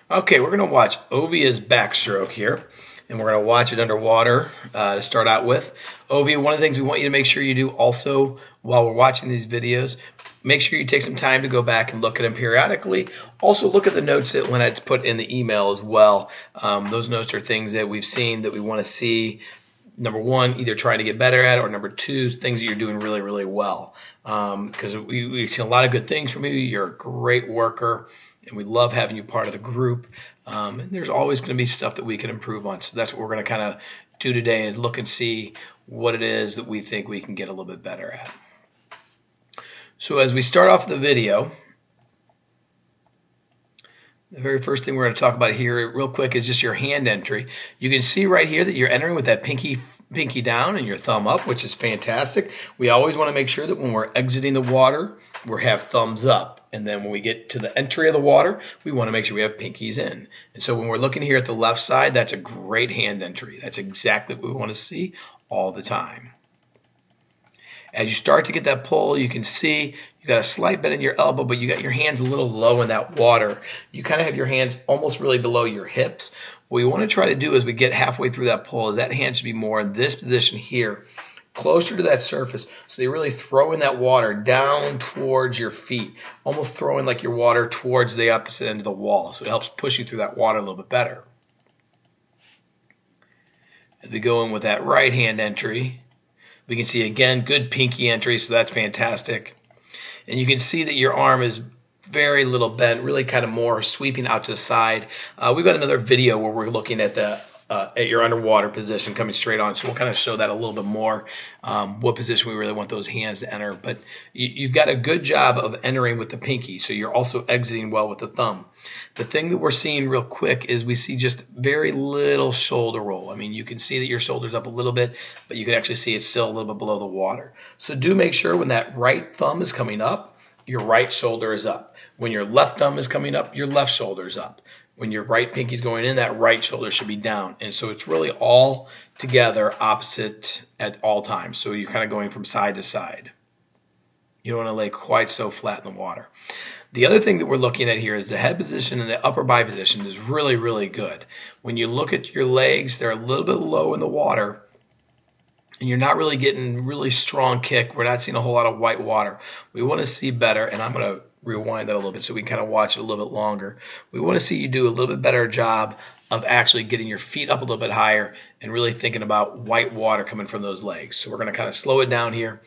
Okay, we're going to watch Ovya's backstroke here, and we're going to watch it underwater to start out with. Ovya, one of the things we want you to make sure you do also while we're watching these videos, make sure you take some time to go back and look at them periodically. Also look at the notes that Lynette's put in the email as well. Those notes are things that we've seen that we want to see. Number one, either trying to get better at, or number two, things that you're doing really, really well. Because we've seen a lot of good things from you. You're a great worker, and we love having you part of the group. And there's always going to be stuff that we can improve on. So that's what we're going to kind of do today, is look and see what it is that we think we can get a little bit better at. So as we start off the video, the very first thing we're going to talk about here real quick is just your hand entry. You can see right here that you're entering with that pinky down and your thumb up, which is fantastic. We always want to make sure that when we're exiting the water, we have thumbs up. And then when we get to the entry of the water, we want to make sure we have pinkies in. And so when we're looking here at the left side, that's a great hand entry. That's exactly what we want to see all the time. As you start to get that pull, you can see you got a slight bend in your elbow, but you got your hands a little low in that water. You kind of have your hands almost really below your hips. What we want to try to do as we get halfway through that pull is that hand should be more in this position here, closer to that surface, so they really throw in that water down towards your feet, almost throwing like your water towards the opposite end of the wall. So it helps push you through that water a little bit better. As we go in with that right hand entry, we can see again good pinky entry, so that's fantastic. And you can see that your arm is very little bent, really kind of more sweeping out to the side. We've got another video where we're looking at the at your underwater position coming straight on, so we'll kind of show that a little bit more, what position we really want those hands to enter. But you've got a good job of entering with the pinky, so you're also exiting well with the thumb. The thing that we're seeing real quick is we see just very little shoulder roll. I mean, you can see that your shoulder's up a little bit, but you can actually see it's still a little bit below the water. So do make sure when that right thumb is coming up, your right shoulder is up. When your left thumb is coming up, your left shoulder is up. When your right pinky is going in, that right shoulder should be down. And so it's really all together opposite at all times. So you're kind of going from side to side. You don't want to lay quite so flat in the water. The other thing that we're looking at here is the head position and the upper body position is really, really good. When you look at your legs, they're a little bit low in the water, and you're not really getting really strong kick. We're not seeing a whole lot of white water. We want to see better, and I'm going to rewind that a little bit so we can kind of watch it a little bit longer. We want to see you do a little bit better job of actually getting your feet up a little bit higher and really thinking about white water coming from those legs. So we're going to kind of slow it down here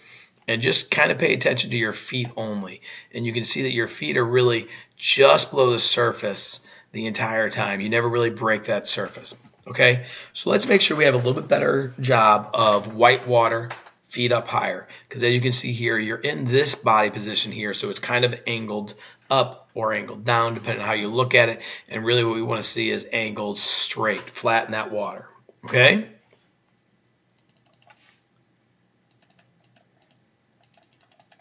and just kind of pay attention to your feet only. And you can see that your feet are really just below the surface the entire time. You never really break that surface. Okay, so let's make sure we have a little bit better job of white water, feet up higher, because as you can see here, you're in this body position here, so it's kind of angled up or angled down depending on how you look at it, and really what we want to see is angled straight, flat in that water. Okay?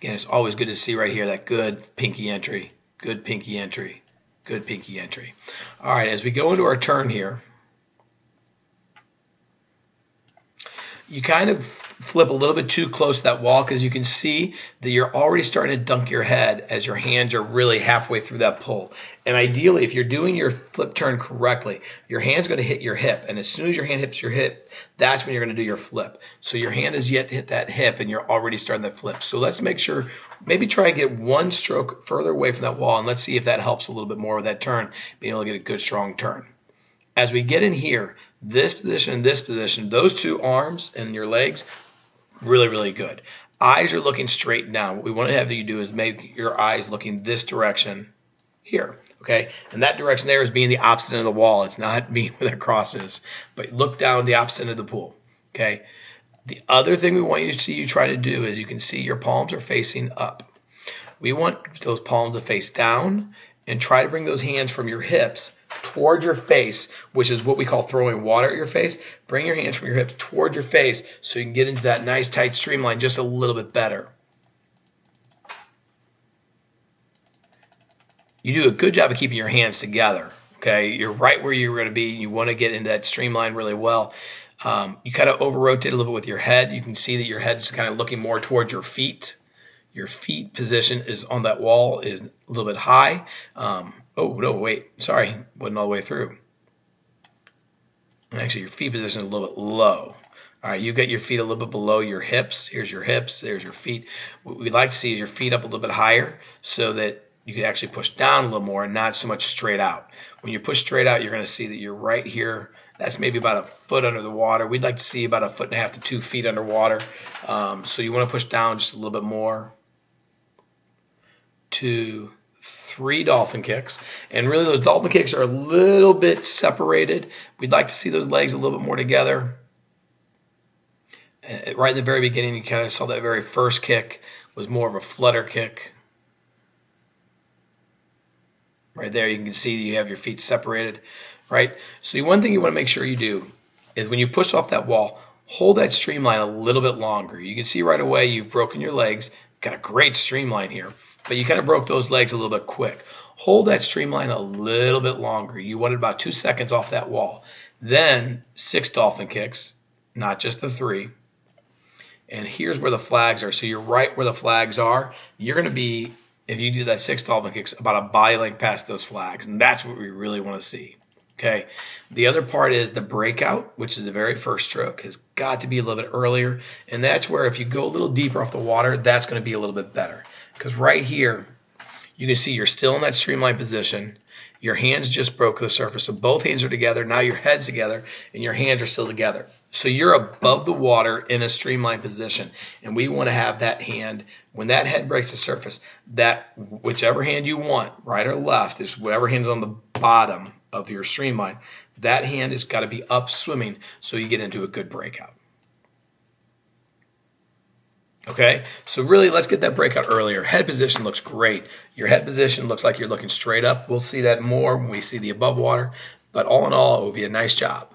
Again, it's always good to see right here that good pinky entry, good pinky entry, good pinky entry. All right, as we go into our turn here, you kind of flip a little bit too close to that wall because you can see that you're already starting to dunk your head as your hands are really halfway through that pull. And ideally, if you're doing your flip turn correctly, your hand's going to hit your hip. And as soon as your hand hits your hip, that's when you're going to do your flip. So your hand is yet to hit that hip and you're already starting that flip. So let's make sure, maybe try and get one stroke further away from that wall, and let's see if that helps a little bit more with that turn, being able to get a good strong turn. As we get in here, this position and this position, those two arms and your legs, really, really good. Eyes are looking straight down. What we want to have you do is make your eyes looking this direction here, okay? And that direction there is being the opposite end of the wall. It's not being where that cross is, but look down the opposite end of the pool, okay? The other thing we want you to see you try to do is you can see your palms are facing up. We want those palms to face down and try to bring those hands from your hips towards your face, which is what we call throwing water at your face. Bring your hands from your hips towards your face so you can get into that nice tight streamline just a little bit better. You do a good job of keeping your hands together. Okay, you're right where you're going to be. You want to get into that streamline really well. You kind of over-rotate a little bit with your head. You can see that your head is kind of looking more towards your feet. Your feet position is on that wall is a little bit high. Oh, no, wait. Sorry. Wasn't all the way through. And actually, your feet position is a little bit low. All right, you get your feet a little bit below your hips. Here's your hips. There's your feet. What we'd like to see is your feet up a little bit higher so that you can actually push down a little more and not so much straight out. When you push straight out, you're going to see that you're right here. That's maybe about a foot under the water. We'd like to see about 1.5 feet to 2 feet underwater. So you want to push down just a little bit more. 2, 3 dolphin kicks. And really those dolphin kicks are a little bit separated. We'd like to see those legs a little bit more together. Right at the very beginning, you kind of saw that very first kick was more of a flutter kick. Right there, you can see you have your feet separated, right? So the one thing you want to make sure you do is when you push off that wall, hold that streamline a little bit longer. You can see right away you've broken your legs. Got a great streamline here, but you kind of broke those legs a little bit quick. Hold that streamline a little bit longer. You wanted about 2 seconds off that wall. Then 6 dolphin kicks, not just the 3. And here's where the flags are. So you're right where the flags are. You're going to be, if you do that 6 dolphin kicks, about a body length past those flags. And that's what we really want to see. Okay. The other part is the breakout, which is the very first stroke, has got to be a little bit earlier. And that's where if you go a little deeper off the water, that's going to be a little bit better. Because right here, you can see you're still in that streamline position. Your hands just broke the surface. So both hands are together. Now your head's together and your hands are still together. So you're above the water in a streamline position. And we want to have that hand, when that head breaks the surface, that whichever hand you want, right or left, is whatever hand's on the bottom of your streamline, that hand has got to be up swimming so you get into a good breakout. Okay, so really let's get that breakout earlier. Head position looks great. Your head position looks like you're looking straight up. We'll see that more when we see the above water. But all in all, Ovya, nice job.